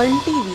A1 TV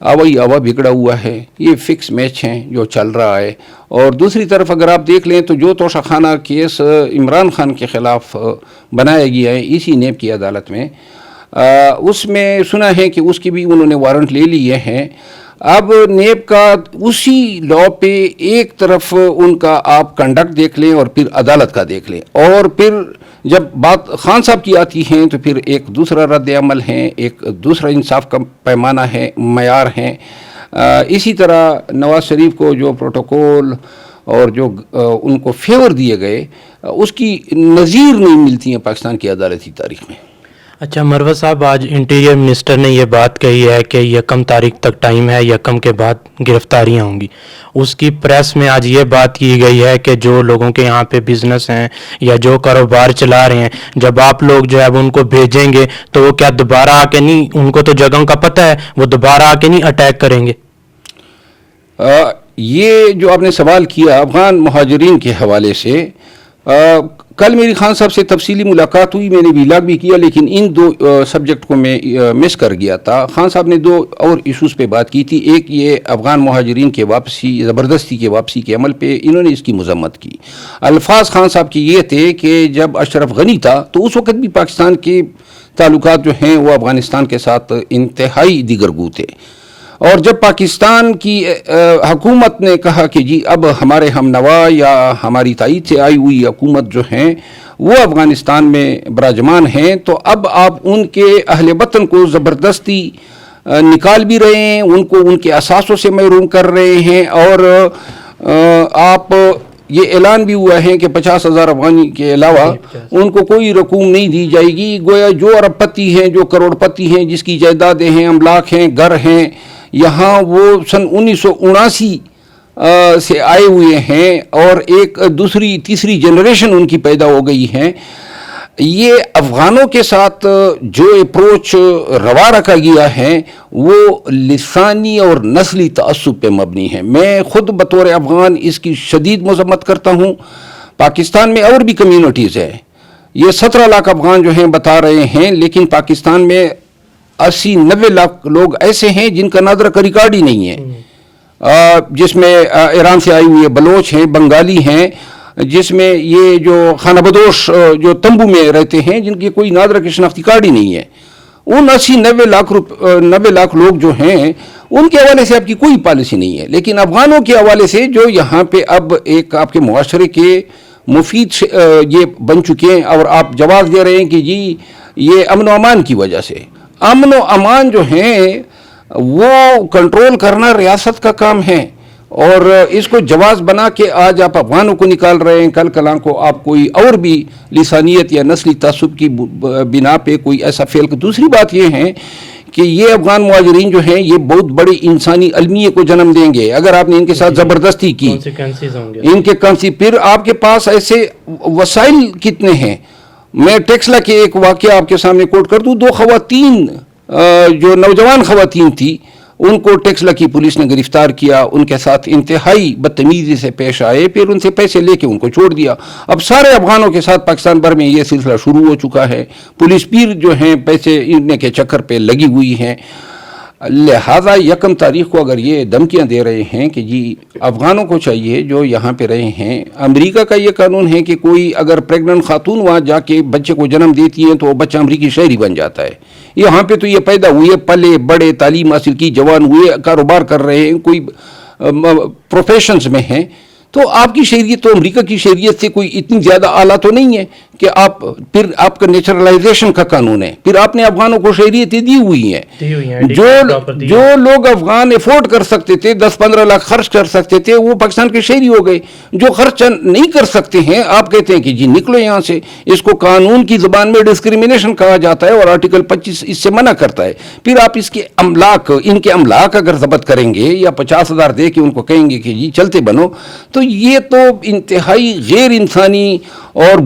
آوائی آوا بگڑا ہوا ہے، یہ فکس میچ ہیں جو چل رہا ہے. اور دوسری طرف اگر آپ دیکھ لیں تو جو توشہ خانہ کیس عمران خان کے خلاف بنایا گیا ہے اسی نیب کی عدالت میں، اس میں سنا ہے کہ اس کی بھی انہوں نے وارنٹ لے لیے ہیں. اب نیب کا اسی لا پہ ایک طرف ان کا آپ کنڈکٹ دیکھ لیں اور پھر عدالت کا دیکھ لیں، اور پھر جب بات خان صاحب کی آتی ہیں تو پھر ایک دوسرا رد عمل ہے، ایک دوسرا انصاف کا پیمانہ ہے، معیار ہیں. اسی طرح نواز شریف کو جو پروٹوکول اور جو ان کو فیور دیے گئے اس کی نظیر نہیں ملتی ہیں پاکستان کی عدالتی تاریخ میں. اچھا مروت صاحب، آج انٹیریئر منسٹر نے یہ بات کہی ہے کہ یکم تاریخ تک ٹائم ہے، یکم کے بعد گرفتاریاں ہوں گی. اس کی پریس میں آج یہ بات کی گئی ہے کہ جو لوگوں کے یہاں پہ بزنس ہیں یا جو کاروبار چلا رہے ہیں، جب آپ لوگ جو ہے ان کو بھیجیں گے تو وہ کیا دوبارہ آ کے نہیں، ان کو تو جگہوں کا پتہ ہے، وہ دوبارہ آ کے نہیں اٹیک کریں گے؟ یہ جو آپ نے سوال کیا افغان مہاجرین کے حوالے سے، کل میری خان صاحب سے تفصیلی ملاقات ہوئی، میں نے ویلاگ بھی کیا، لیکن ان دو سبجیکٹ کو میں مس کر گیا تھا. خان صاحب نے دو اور ایشوز پہ بات کی تھی. ایک یہ افغان مہاجرین کے واپسی، زبردستی کے واپسی کے عمل پہ انہوں نے اس کی مذمت کی. الفاظ خان صاحب کی یہ تھے کہ جب اشرف غنی تھا تو اس وقت بھی پاکستان کے تعلقات جو ہیں وہ افغانستان کے ساتھ انتہائی دیگرگو تھے، اور جب پاکستان کی حکومت نے کہا کہ جی اب ہمارے ہم نوا یا ہماری تائید سے آئی ہوئی حکومت جو ہیں وہ افغانستان میں براجمان ہیں، تو اب آپ ان کے اہل وطن کو زبردستی نکال بھی رہے ہیں، ان کو ان کے اثاثوں سے محروم کر رہے ہیں، اور آپ یہ اعلان بھی ہوا ہے کہ 50,000 افغانی کے علاوہ ان کو کوئی رقوم نہیں دی جائے گی. گویا جو ارب پتی ہیں، جو کروڑ پتی ہیں، جس کی جائیدادیں ہیں، املاک ہیں، گھر ہیں، یہاں وہ سن 1979 سے آئے ہوئے ہیں اور ایک دوسری تیسری جنریشن ان کی پیدا ہو گئی ہے. یہ افغانوں کے ساتھ جو اپروچ روا رکھا گیا ہے وہ لسانی اور نسلی تعصب پہ مبنی ہے. میں خود بطور افغان اس کی شدید مذمت کرتا ہوں. پاکستان میں اور بھی کمیونٹیز ہے، یہ 17 لاکھ افغان جو ہیں بتا رہے ہیں، لیکن پاکستان میں 80-90 لاکھ لوگ ایسے ہیں جن کا نادرہ کا ریکارڈ ہی نہیں ہے، جس میں ایران سے آئی ہوئی بلوچ ہیں، بنگالی ہیں، جس میں یہ جو خانہ بدوش جو تمبو میں رہتے ہیں جن کی کوئی نادرہ کی شناختی کارڈ ہی نہیں ہے. ان 80-90 لاکھ لوگ جو ہیں ان کے حوالے سے آپ کی کوئی پالیسی نہیں ہے، لیکن افغانوں کے حوالے سے جو یہاں پہ اب ایک آپ کے معاشرے کے مفید یہ بن چکے ہیں، اور آپ جواز دے رہے ہیں کہ جی یہ امن و امان کی وجہ سے. امن و امان جو ہیں وہ کنٹرول کرنا ریاست کا کام ہے، اور اس کو جواز بنا کے آج آپ افغانوں کو نکال رہے ہیں، کل کلاں کو آپ کوئی اور بھی لسانیت یا نسلی تعصب کی بنا پہ کوئی ایسا فعل. دوسری بات یہ ہے کہ یہ افغان مہاجرین جو ہیں یہ بہت بڑی انسانی المیے کو جنم دیں گے اگر آپ نے ان کے ساتھ زبردستی کی. ان کے پھر آپ کے پاس ایسے وسائل کتنے ہیں. میں ٹیکسلا کے ایک واقعہ آپ کے سامنے کوٹ کر دوں. 2 خواتین جو نوجوان خواتین تھی ان کو ٹیکسلا کی پولیس نے گرفتار کیا، ان کے ساتھ انتہائی بدتمیزی سے پیش آئے، پھر ان سے پیسے لے کے ان کو چھوڑ دیا. اب سارے افغانوں کے ساتھ پاکستان بھر میں یہ سلسلہ شروع ہو چکا ہے. پولیس پیر جو ہیں پیسے لینے کے چکر پہ لگی ہوئی ہیں. لہذا 1 تاریخ کو اگر یہ دھمکیاں دے رہے ہیں کہ جی افغانوں کو چاہیے جو یہاں پہ رہے ہیں، امریکہ کا یہ قانون ہے کہ کوئی اگر پریگننٹ خاتون وہاں جا کے بچے کو جنم دیتی ہے تو وہ بچہ امریکی شہری بن جاتا ہے. یہاں پہ تو یہ پیدا ہوئے، پلے بڑے، تعلیم حاصل کی، جوان ہوئے، کاروبار کر رہے ہیں، کوئی پروفیشنز میں ہیں، تو آپ کی شہریت تو امریکہ کی شہریت سے کوئی اتنی زیادہ اعلیٰ تو نہیں ہے کہ پھر آپ کا نیچرلائزیشن کا قانون ہے، پھر آپ نے افغانوں کو شہریتیں دی ہوئی ہیں. جو لوگ افغان افورڈ کر سکتے تھے، 10-15 لاکھ خرچ کر سکتے تھے، وہ پاکستان کے شہری ہو گئے. جو خرچ نہیں کر سکتے ہیں آپ کہتے ہیں کہ جی نکلو یہاں سے. اس کو قانون کی زبان میں ڈسکریمنیشن کہا جاتا ہے اور آرٹیکل 25 اس سے منع کرتا ہے. پھر آپ اس کے ان کے املاک اگر ضبط کریں گے یا 50,000 دے کے ان کو کہیں گے کہ جی چلتے بنو، تو یہ تو انتہائی غیر انسانی اور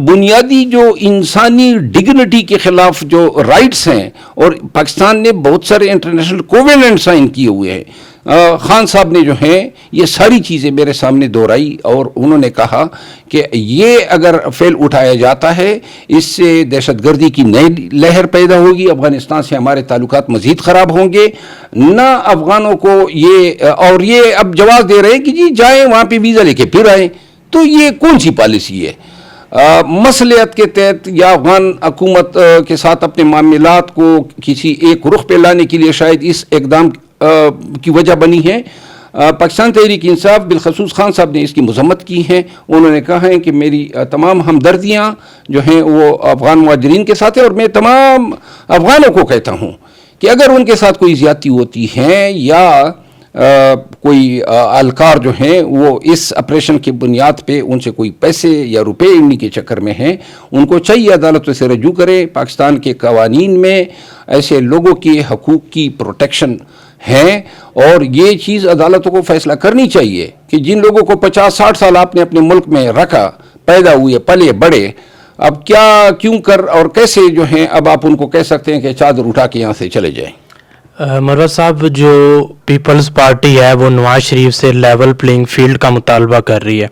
بنیادی جو انسانی ڈگنیٹی کے خلاف جو رائٹس ہیں، اور پاکستان نے بہت سارے انٹرنیشنل کوویننٹ سائن کیے ہوئے ہیں. خان صاحب نے جو ہیں یہ ساری چیزیں میرے سامنے دہرائی اور انہوں نے کہا کہ یہ اگر فعل اٹھایا جاتا ہے اس سے دہشت گردی کی نئی لہر پیدا ہوگی، افغانستان سے ہمارے تعلقات مزید خراب ہوں گے، نہ افغانوں کو یہ اور یہ اب جواز دے رہے ہیں کہ جی جائیں وہاں پہ ویزا لے کے پھر آئیں، تو یہ کون سی پالیسی ہے؟ مصلحت کے تحت یا افغان حکومت کے ساتھ اپنے معاملات کو کسی ایک رخ پہ لانے کے لیے شاید اس اقدام کی وجہ بنی ہے۔ پاکستان تحریک انصاف بالخصوص خان صاحب نے اس کی مذمت کی ہے، انہوں نے کہا ہے کہ میری تمام ہمدردیاں جو ہیں وہ افغان مہاجرین کے ساتھ ہیں، اور میں تمام افغانوں کو کہتا ہوں کہ اگر ان کے ساتھ کوئی زیادتی ہوتی ہے یا کوئی اہلکار جو ہیں وہ اس آپریشن کی بنیاد پہ ان سے کوئی پیسے یا روپے انہی کے چکر میں ہیں، ان کو چاہیے عدالتوں سے رجوع کرے۔ پاکستان کے قوانین میں ایسے لوگوں کے حقوق کی پروٹیکشن ہے اور یہ چیز عدالتوں کو فیصلہ کرنی چاہیے کہ جن لوگوں کو 50-60 سال آپ نے اپنے ملک میں رکھا، پیدا ہوئے، پلے بڑے، اب کیا کیوں کر اور کیسے جو ہیں اب آپ ان کو کہہ سکتے ہیں کہ چادر اٹھا کے یہاں سے چلے جائیں؟ مروت صاحب، جو پیپلز پارٹی ہے وہ نواز شریف سے لیول پلینگ فیلڈ کا مطالبہ کر رہی ہے،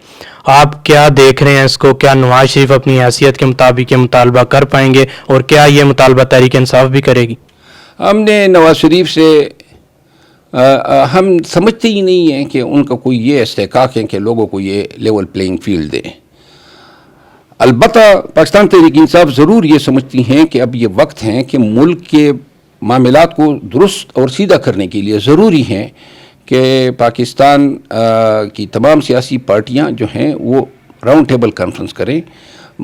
آپ کیا دیکھ رہے ہیں اس کو؟ کیا نواز شریف اپنی حیثیت کے مطابق یہ مطالبہ کر پائیں گے اور کیا یہ مطالبہ تحریک انصاف بھی کرے گی؟ ہم نے نواز شریف سے ہم سمجھتے ہی نہیں ہیں کہ ان کا کوئی یہ استحقاق ہے کہ لوگوں کو یہ لیول پلینگ فیلڈ دیں۔ البتہ پاکستان تحریک انصاف ضرور یہ سمجھتی ہیں کہ اب یہ وقت ہیں کہ ملک کے معاملات کو درست اور سیدھا کرنے کے لیے ضروری ہیں کہ پاکستان کی تمام سیاسی پارٹیاں جو ہیں وہ راؤنڈ ٹیبل کانفرنس کریں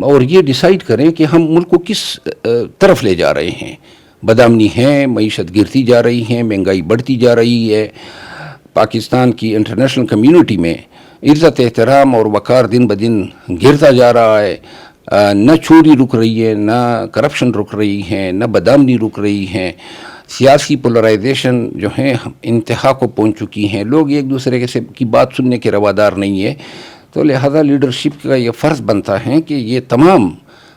اور یہ ڈیسائیڈ کریں کہ ہم ملک کو کس طرف لے جا رہے ہیں۔ بدامنی ہے، معیشت گرتی جا رہی ہے، مہنگائی بڑھتی جا رہی ہے، پاکستان کی انٹرنیشنل کمیونٹی میں عزت احترام اور وقار دن بدن گرتا جا رہا ہے، نہ چوری رک رہی ہے، نہ کرپشن رک رہی ہے، نہ بدامنی رک رہی ہے، سیاسی پولرائزیشن جو ہے انتہا کو پہنچ چکی ہیں، لوگ ایک دوسرے کی بات سننے کے روادار نہیں ہے، تو لہذا لیڈرشپ کا یہ فرض بنتا ہے کہ یہ تمام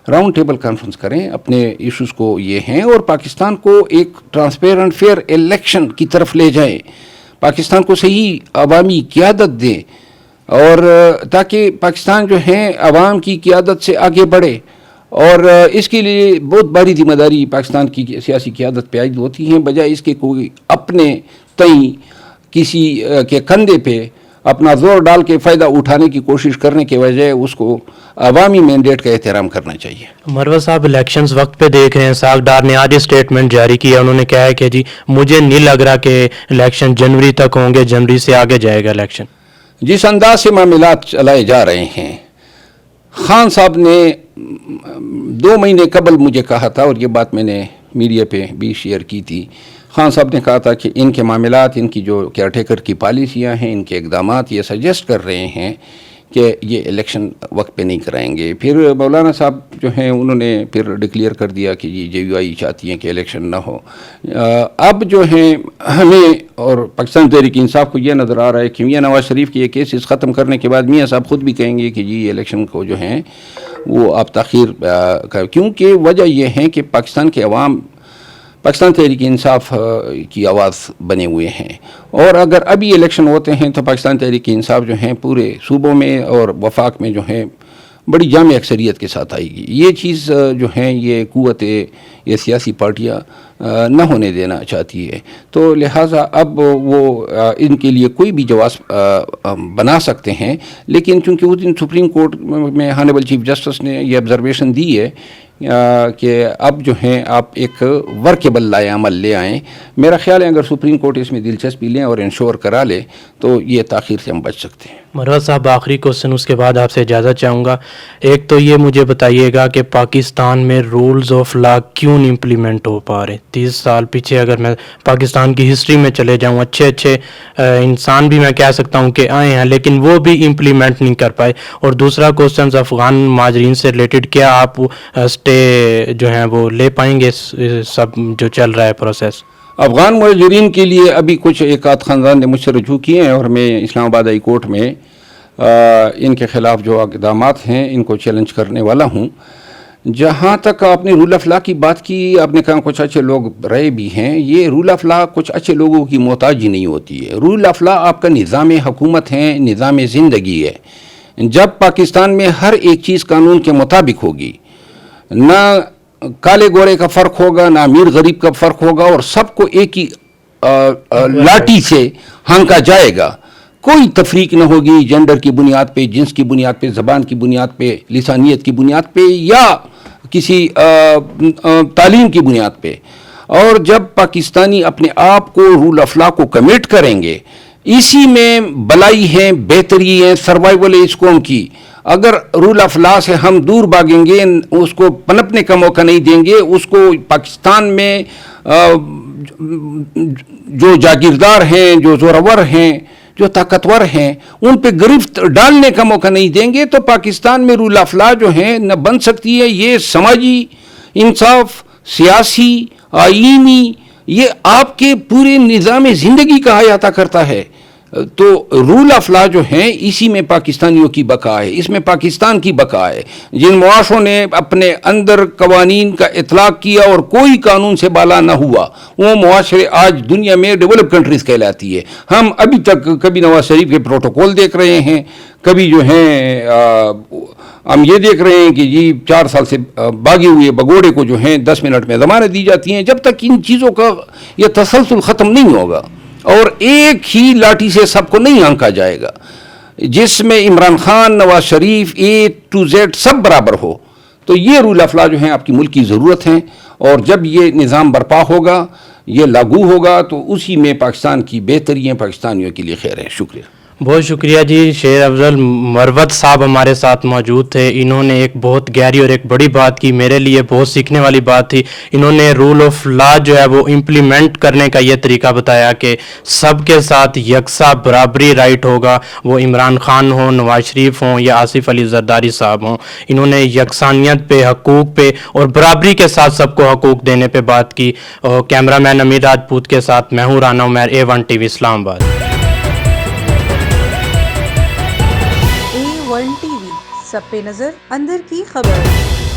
راؤنڈ ٹیبل کانفرنس کریں، اپنے ایشوز کو یہ ہیں اور پاکستان کو ایک ٹرانسپیرنٹ فیئر الیکشن کی طرف لے جائیں، پاکستان کو صحیح عوامی قیادت دیں اور تاکہ پاکستان جو ہے عوام کی قیادت سے آگے بڑھے، اور اس کے لیے بہت بڑی ذمہ داری پاکستان کی سیاسی قیادت پہ عائد ہوتی ہیں، بجائے اس کے کوئی اپنے تئیں کسی کے کندھے پہ اپنا زور ڈال کے فائدہ اٹھانے کی کوشش کرنے کے بجائے اس کو عوامی مینڈیٹ کا احترام کرنا چاہیے۔ مروت صاحب، الیکشنز وقت پہ دیکھ رہے ہیں، ساکھ ڈار نے آج اسٹیٹمنٹ جاری کیا، انہوں نے کہا ہے کہ جی مجھے نہیں لگ رہا کہ الیکشن جنوری تک ہوں گے، جنوری سے آگے جائے گا الیکشن۔ جس انداز سے معاملات چلائے جا رہے ہیں، خان صاحب نے 2 مہینے قبل مجھے کہا تھا اور یہ بات میں نے میڈیا پہ بھی شیئر کی تھی، خان صاحب نے کہا تھا کہ ان کے معاملات، ان کی جو کیئر ٹیکر کی پالیسیاں ہیں، ان کے اقدامات یہ سجیسٹ کر رہے ہیں کہ یہ الیکشن وقت پہ نہیں کرائیں گے۔ پھر مولانا صاحب جو ہیں انہوں نے پھر ڈکلیئر کر دیا کہ یہ JUI چاہتی ہیں کہ الیکشن نہ ہو۔ اب جو ہیں ہمیں اور پاکستان تحریک انصاف کو یہ نظر آ رہا ہے کہ میاں نواز شریف کے یہ کیسز ختم کرنے کے بعد میاں صاحب خود بھی کہیں گے کہ جی یہ الیکشن کو جو ہیں وہ آپ تاخیر کیونکہ وجہ یہ ہے کہ پاکستان کے عوام پاکستان تحریک انصاف کی آواز بنے ہوئے ہیں، اور اگر ابھی الیکشن ہوتے ہیں تو پاکستان تحریک انصاف جو ہیں پورے صوبوں میں اور وفاق میں جو ہیں بڑی جامع اکثریت کے ساتھ آئے گی۔ یہ چیز جو ہیں یہ قوت یہ سیاسی پارٹیاں نہ ہونے دینا چاہتی ہے، تو لہٰذا اب وہ ان کے لیے کوئی بھی جواز بنا سکتے ہیں، لیکن چونکہ اس دن سپریم کورٹ میں ہانیبل چیف جسٹس نے یہ آبزرویشن دی ہے کہ اب جو ہیں آپ ایک ورکیبل لائے عمل لے آئیں، میرا خیال ہے اگر سپریم کورٹ اس میں دلچسپی لیں اور انشور کرا لے تو یہ تاخیر سے ہم بچ سکتے ہیں۔ مروت صاحب، آخری کوسچن، اس کے بعد آپ سے اجازت چاہوں گا۔ ایک تو یہ مجھے بتائیے گا کہ پاکستان میں رولز آف لا کیوں نہیں امپلیمنٹ ہو پا رہے؟ 30 سال پیچھے اگر میں پاکستان کی ہسٹری میں چلے جاؤں، اچھے انسان بھی میں کہہ سکتا ہوں کہ آئے ہیں لیکن وہ بھی امپلیمنٹ نہیں کر پائے۔ اور دوسرا کوسچن افغان مہاجرین سے ریلیٹڈ، کیا آپ اسٹے جو ہیں وہ لے پائیں گے سب جو چل رہا ہے پروسیس؟ افغان مہاجرین کے لیے ابھی کچھ ایک آدھ خاندان نے مجھ سے رجوع کیے ہیں اور میں اسلام آباد ہائی کورٹ میں ان کے خلاف جو اقدامات ہیں ان کو چیلنج کرنے والا ہوں۔ جہاں تک آپ نے رول آف لا کی بات کی، آپ نے کہا کچھ اچھے لوگ رہے بھی ہیں. یہ رول آف لا کچھ اچھے لوگوں کی محتاجی نہیں ہوتی ہے. رول آف لا آپ کا نظام حکومت ہے، نظام زندگی ہے. جب پاکستان میں ہر ایک چیز قانون کے مطابق ہوگی، نہ کالے گورے کا فرق ہوگا، نہ امیر غریب کا فرق ہوگا، اور سب کو ایک ہی لاٹھی سے ہانکا جائے گا، کوئی تفریق نہ ہوگی جینڈر کی بنیاد پہ، جنس کی بنیاد پہ، زبان کی بنیاد پہ، لسانیت کی بنیاد پہ، یا کسی تعلیم کی بنیاد پہ. اور جب پاکستانی اپنے آپ کو رول آف لا کو کمٹ کریں گے، اسی میں بلائی ہے، بہتری ہے، سروائیول ہے اس قوم کی. اگر رول آف لا سے ہم دور بھاگیں گے، اس کو پنپنے کا موقع نہیں دیں گے، اس کو پاکستان میں جو جاگیردار ہیں، جو زورور ہیں، جو طاقتور ہیں، ان پہ گرفت ڈالنے کا موقع نہیں دیں گے، تو پاکستان میں رول آف لا جو ہے نہ بن سکتی ہے. یہ سماجی انصاف، سیاسی، آئینی، یہ آپ کے پورے نظام زندگی کا احاطہ کرتا ہے. تو رول آف لا جو ہیں اسی میں پاکستانیوں کی بقا ہے، اس میں پاکستان کی بقا ہے. جن معاشروں نے اپنے اندر قوانین کا اطلاق کیا اور کوئی قانون سے بالا نہ ہوا، وہ معاشرے آج دنیا میں ڈیولپ کنٹریز کہلاتی ہے. ہم ابھی تک کبھی نواز شریف کے پروٹوکول دیکھ رہے ہیں، کبھی جو ہیں ہم یہ دیکھ رہے ہیں کہ جی 4 سال سے باغی ہوئے بگوڑے کو جو ہیں 10 منٹ میں ضمانت دی جاتی ہیں. جب تک ان چیزوں کا یہ تسلسل ختم نہیں ہوگا اور ایک ہی لاٹھی سے سب کو نہیں آنکا جائے گا، جس میں Imran Khan, Nawaz Sharif, A to Z سب برابر ہو، تو یہ رول آف لا جو ہیں آپ کی ملک کی ضرورت ہیں. اور جب یہ نظام برپا ہوگا، یہ لاگو ہوگا، تو اسی میں پاکستان کی بہتری ہے، پاکستانیوں کے لیے خیر ہے. شکریہ. بہت شکریہ جی. شیر افضل مروت صاحب ہمارے ساتھ موجود تھے. انہوں نے ایک بہت گہری اور ایک بڑی بات کی، میرے لیے بہت سیکھنے والی بات تھی. انہوں نے رول آف لا جو ہے وہ امپلیمنٹ کرنے کا یہ طریقہ بتایا کہ سب کے ساتھ یکساں برابری رائٹ ہوگا، وہ عمران خان ہوں، نواز شریف ہوں یا آصف علی زرداری صاحب ہوں. انہوں نے یکسانیت پہ، حقوق پہ اور برابری کے ساتھ سب کو حقوق دینے پہ بات کی. کیمرہ مین امیر راجپوت کے ساتھ میں ہوں رانا عمیر، A1 TV اسلام آباد. A1 TV سب پہ نظر، اندر کی خبر.